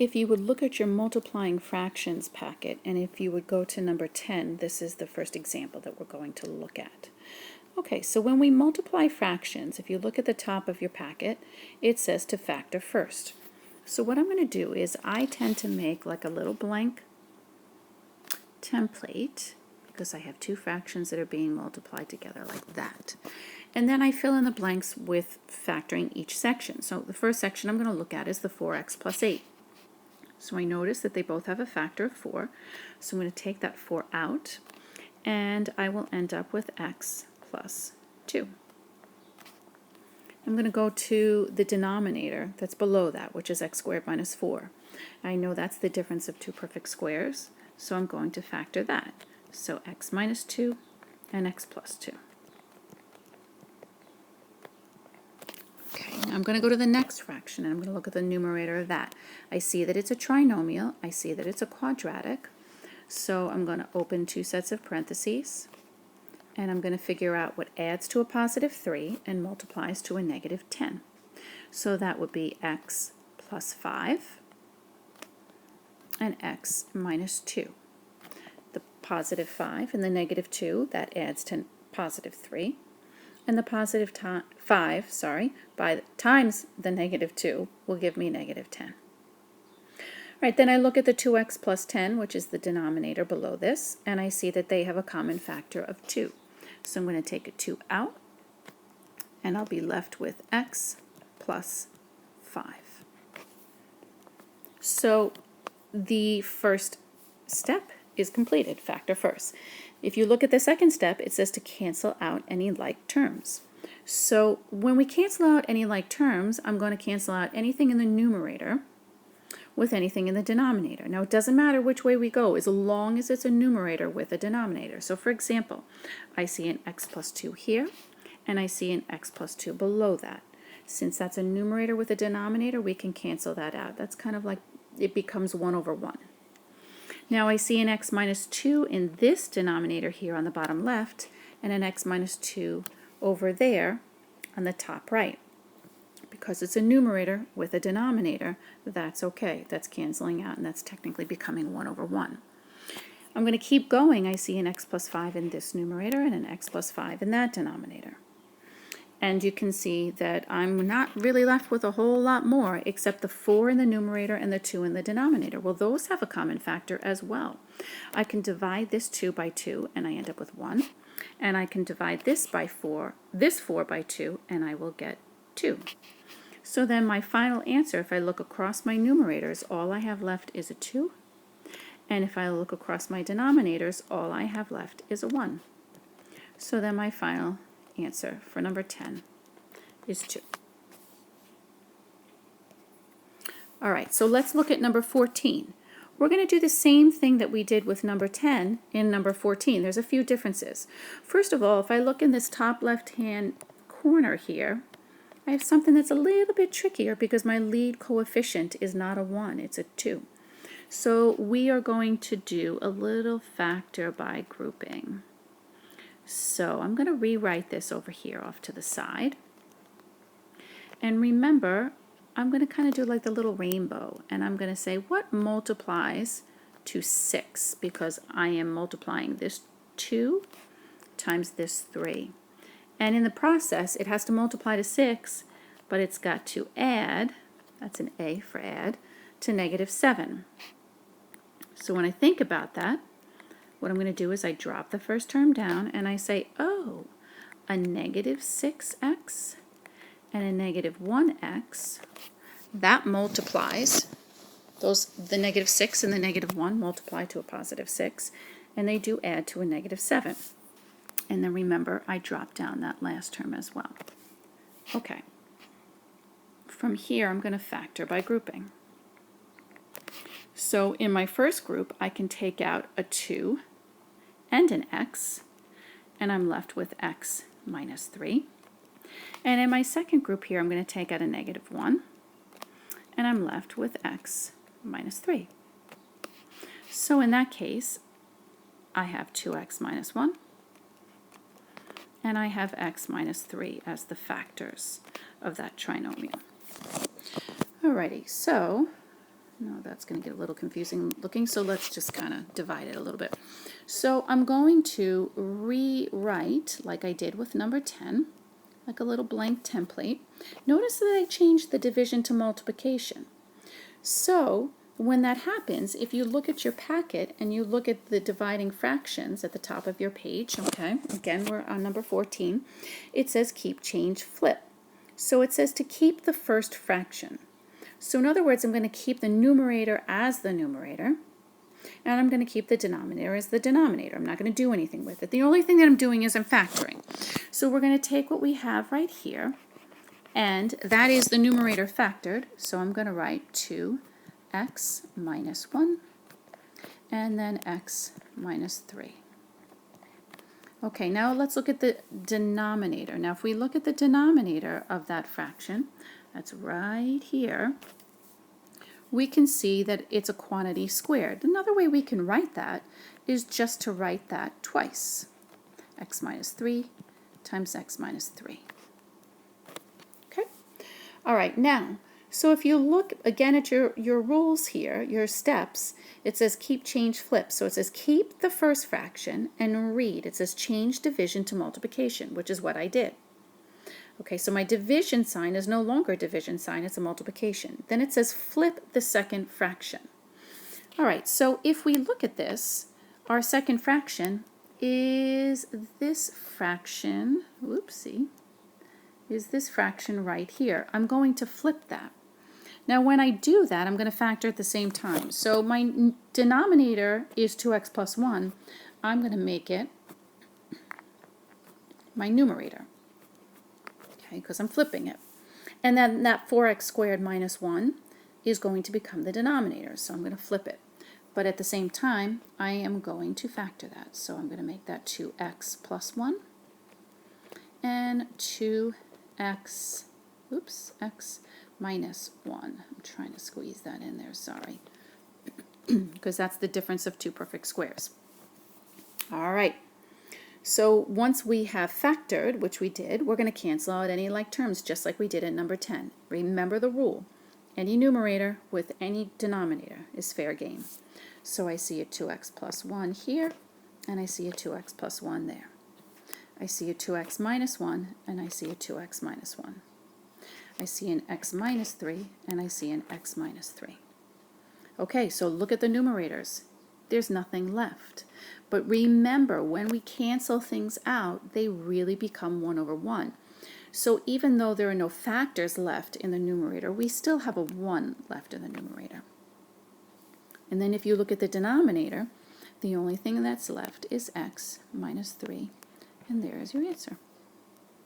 if you would look at your multiplying fractions packet, and if you would go to number 10, this is the first example that we're going to look at. Okay, so when we multiply fractions, if you look at the top of your packet, it says to factor first. So what I'm going to do is I tend to make like a little blank template, because I have two fractions that are being multiplied together like that. And then I fill in the blanks with factoring each section. So the first section I'm going to look at is the 4x plus 8. So I notice that they both have a factor of 4. So I'm going to take that 4 out, and I will end up with x plus 2. I'm going to go to the denominator that's below that, which is x squared minus 4. I know that's the difference of two perfect squares, so I'm going to factor that. So x minus 2 and x plus 2. Okay, now I'm going to go to the next fraction, and I'm going to look at the numerator of that. I see that it's a trinomial. I see that it's a quadratic. So I'm going to open two sets of parentheses, and I'm going to figure out what adds to a positive 3 and multiplies to a negative 10. So that would be x plus 5 and x minus 2. The positive 5 and the negative 2, that adds to positive 3. And the positive 5, by times the negative 2 will give me negative 10. Right, then I look at the 2x plus 10, which is the denominator below this, and I see that they have a common factor of 2. So I'm going to take a 2 out, and I'll be left with x plus 5. So the first step is completed, factor first. If you look at the second step, it says to cancel out any like terms. So when we cancel out any like terms, I'm going to cancel out anything in the numerator with anything in the denominator. Now, it doesn't matter which way we go as long as it's a numerator with a denominator. So for example, I see an x plus 2 here, and I see an x plus 2 below that. Since that's a numerator with a denominator, we can cancel that out. That's kind of like it becomes 1 over 1. Now I see an x minus 2 in this denominator here on the bottom left, and an x minus 2 over there on the top right. Because it's a numerator with a denominator, that's okay. That's canceling out, and that's technically becoming 1 over 1. I'm going to keep going. I see an x plus 5 in this numerator and an x plus 5 in that denominator. And you can see that I'm not really left with a whole lot more except the 4 in the numerator and the 2 in the denominator. Well, those have a common factor as well. I can divide this 2 by 2 and I end up with 1. And I can divide this by 4 by 2, and I will get 2. So then my final answer, if I look across my numerators, all I have left is a 2. And if I look across my denominators, all I have left is a 1. So then my final answer for number 10 is 2. All right, so let's look at number 14. We're going to do the same thing that we did with number 10 in number 14. There's a few differences. First of all, if I look in this top left-hand corner here, I have something that's a little bit trickier because my lead coefficient is not a 1, it's a 2. So we are going to do a little factor by grouping. So I'm going to rewrite this over here off to the side. And remember, I'm going to kind of do like the little rainbow, and I'm going to say what multiplies to 6, because I am multiplying this 2 times this 3. And in the process, it has to multiply to 6, but it's got to add, that's an A for add, to negative 7. So when I think about that, what I'm going to do is I drop the first term down and I say, oh, a negative 6x and a negative 1x, that multiplies. The negative 6 and the negative 1 multiply to a positive 6, and they do add to a negative 7. And then remember, I drop down that last term as well. Okay. From here, I'm going to factor by grouping. So in my first group, I can take out a 2 and an x, and I'm left with x minus 3. And in my second group here, I'm going to take out a negative 1, and I'm left with x minus 3. So in that case, I have 2x minus 1, and I have x minus 3 as the factors of that trinomial. Alrighty, so No, that's going to get a little confusing looking, so let's just kind of divide it a little bit. So I'm going to rewrite, like I did with number 10, like a little blank template. Notice that I changed the division to multiplication. So when that happens, if you look at your packet and you look at the dividing fractions at the top of your page, okay, again we're on number 14, it says keep, change, flip. So it says to keep the first fraction. So in other words, I'm going to keep the numerator as the numerator, and I'm going to keep the denominator as the denominator. I'm not going to do anything with it. The only thing that I'm doing is I'm factoring. So we're going to take what we have right here, and that is the numerator factored. So I'm going to write 2x minus 1, and then x minus 3. Okay, now let's look at the denominator. Now if we look at the denominator of that fraction, that's right here, we can see that it's a quantity squared. Another way we can write that is just to write that twice. X minus 3 times x minus 3. Okay? All right, now, so if you look again at your rules here, your steps, it says keep, change, flip. So it says keep the first fraction and read. It says change division to multiplication, which is what I did. Okay, so my division sign is no longer a division sign, it's a multiplication. Then it says flip the second fraction. All right, so if we look at this, our second fraction is this fraction, whoopsie, is this fraction right here. I'm going to flip that. Now when I do that, I'm going to factor at the same time. So my denominator is 2x plus 1. I'm going to make it my numerator. Because I'm flipping it. And then that 4x squared minus 1 is going to become the denominator, so I'm going to flip it. But at the same time, I am going to factor that. So I'm going to make that 2x plus 1 and 2x, oops, x minus 1. I'm trying to squeeze that in there, sorry. Because that's the difference of two perfect squares. All right. So once we have factored, which we did, we're going to cancel out any like terms just like we did in number 10. Remember the rule. Any numerator with any denominator is fair game. So I see a 2x plus 1 here, and I see a 2x plus 1 there. I see a 2x minus 1, and I see a 2x minus 1. I see an x minus 3, and I see an x minus 3. Okay, so look at the numerators. There's nothing left. But remember, when we cancel things out, they really become 1 over 1. So even though there are no factors left in the numerator, we still have a 1 left in the numerator. And then if you look at the denominator, the only thing that's left is x minus 3, and there is your answer.